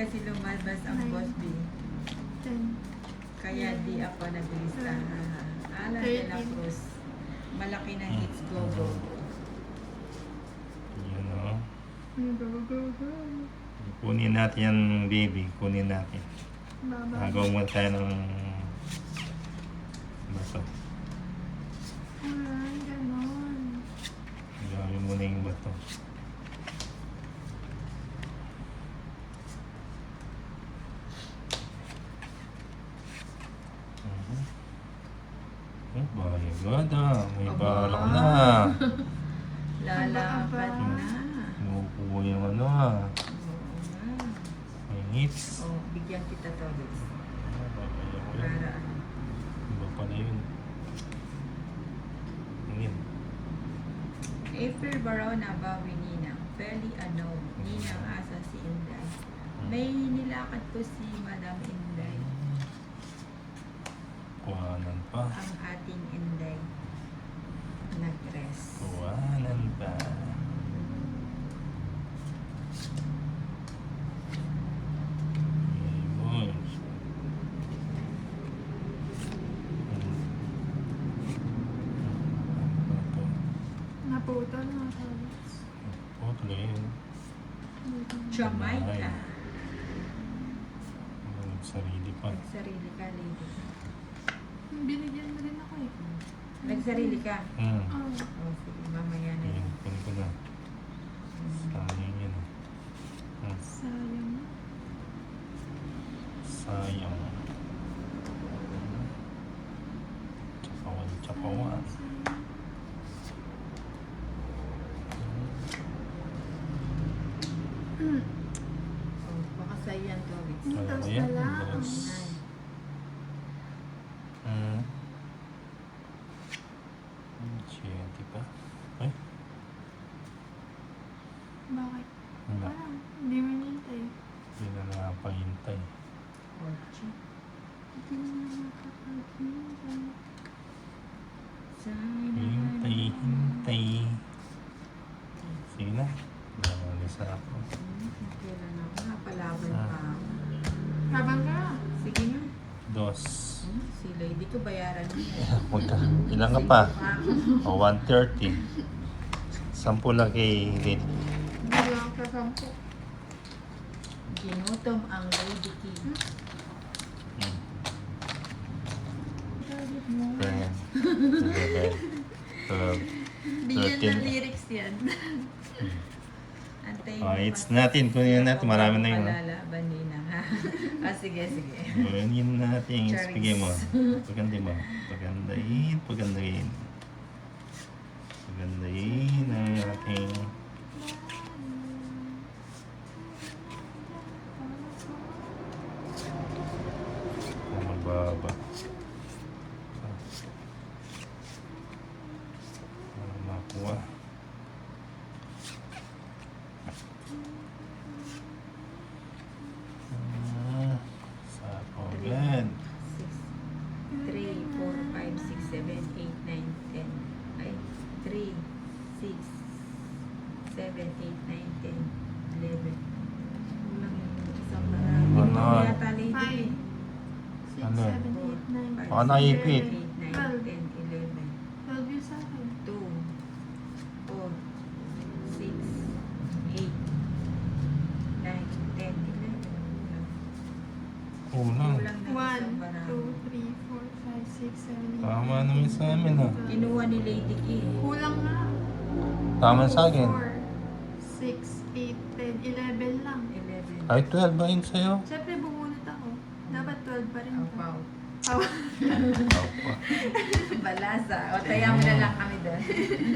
kasi lumabas ang Nine. Boss B. 10. Kaya di ako naglista. Alan de la Cruz. Malaki ng hits go. Yun o. Go, go, go. Kunin natin yan, baby. Kunin natin. Baba. Nagawa mo tayo ng bato. Ay, ganon. Gawin mo na yung bato. Oh, bayagada. May Aba. balak na. Lalakad na. Inuupo yung ano ah. Oo nga. May hits. Oh, bigyan kita to, Liz. Para Para ano. iba pala yun. Yun. April Barona, Bawi Ninang. Fairly unknown. Ninang asa si Inday. May nilakad ko si Madam Inday. Kuhanan pa. Ang ating Inday. Nag-rest. Kuhanan pa. Ayun. Naputol na talis. Oh, tuloy yun. Jamaica. Sarili pa. Nagsarili ka, lady. Binigyan na rin ako eh. Nagsarili ka. Oh. Oh, sige, mamaya na Ayun, yun. kunin ko na. Sayang yun. Sayang. Sayang. Tsakawan, tsakawan. Oh, baka sa'yo yan, Toby. Ano Tapos ba yan? na lang. Dos. Nine. Siyete pa. Ay, Bakit? wala. Parang hindi mo nintay. Hindi na nakapahintay. Ocho. Hindi mo nakapag-hintay. Sana. Hintay, hintay. Sige na. Namalis na ako. Kailan ako? Napalaban pa ako. Habang ka. Sige nga. Dos. Si lady ko bayaran mo. Magka. Ilan ka pa? O, 130. 10 lang kay Lady. Hindi lang kasampo. Ginutom ang lady key. Galit mo. 10, 11, 12. Bigyan 13. ng lyrics yan. Antayin Oh, mo it's pa. natin. Kunin natin. Marami na yun. Palalaban nina, ha? Sige, sige. Kunin natin. Charis. Bigay mo. Paganda mo. Pagandahin. Pagandahin. Pagandahin ang ating mababa. Makuha. Sako agad. 6, 3, 4, 5, 6, 7, 8, 9, 10. Ay, 3, 6, 7, 8, 9, 10, 11. Kulang yung isang marami. Ano? Ito yata lady. 5, 6, Ano? 7, 8, 9, Baka naipit. 8, 9, 10, 11. 12 yung sa akin. 2, 4, 6, 8, 9, 10, 11. Kulang. Kulang na 1, isang marami. 2, 3, 4, 5, 6, 7, 8. Tama naman sa amin ha. Kinuha ni Lady Key. Kulang nga. Tama sa akin. 4, 6, 8, 10, 11 lang. 11. Ay, 12 ba yun sa'yo? Siyempre bumunot ako. Dapat 12 pa rin. Apaw. Aw. Opo. Balasa. O, taya mo na lang kami doon.